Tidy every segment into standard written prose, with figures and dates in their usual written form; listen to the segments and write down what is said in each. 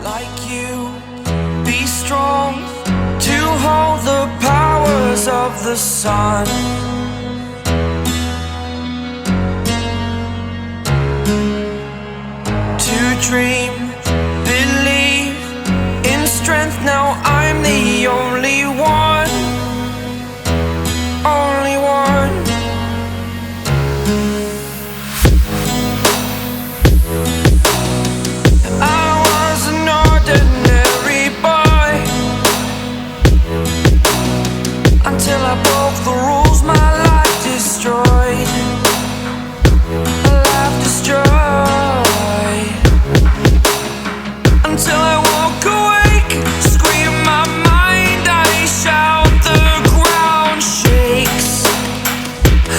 like you, be strong to hold the powers of the sun. To dream, believe in strength. Now I'm the only one, only one. I was an ordinary boy until I broke the rules. My life destroyed, a life destroyed. Until I walk awake, scream my mind, I shout, the ground shakes.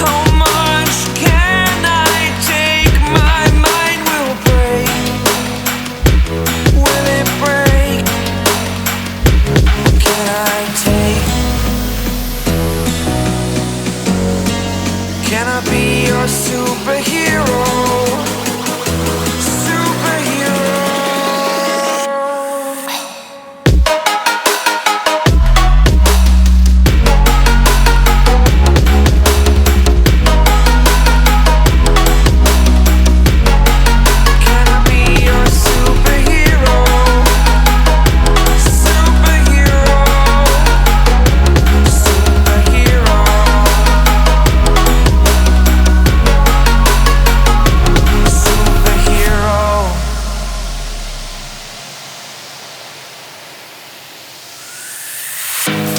How much can I take? My mind will break. Will it break? Can I take? Can I be your superhero?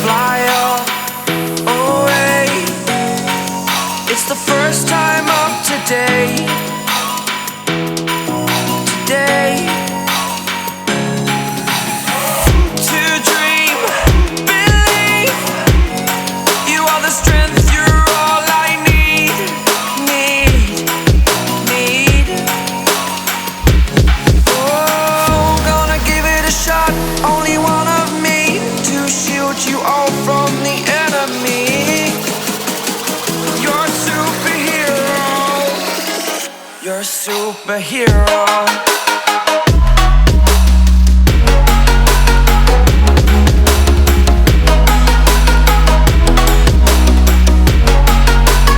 Fly away. It's the first time of today. Today. To dream, believe. You are the strength, you're all I need. Oh, gonna give it a shot. Only one of me to shield you all from the enemy. You're a superhero. You're a superhero.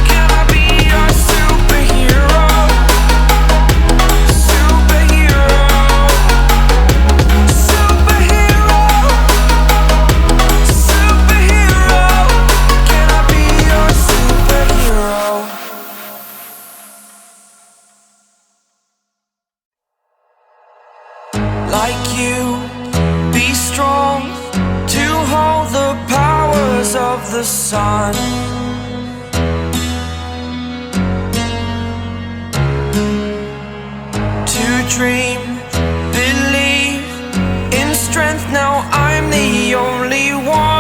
Can I be your superhero? Superhero. Superhero. Superhero. Can I be your superhero? Like you, be strong to hold the powers of the sun. To dream, believe in strength. Now I'm the only one.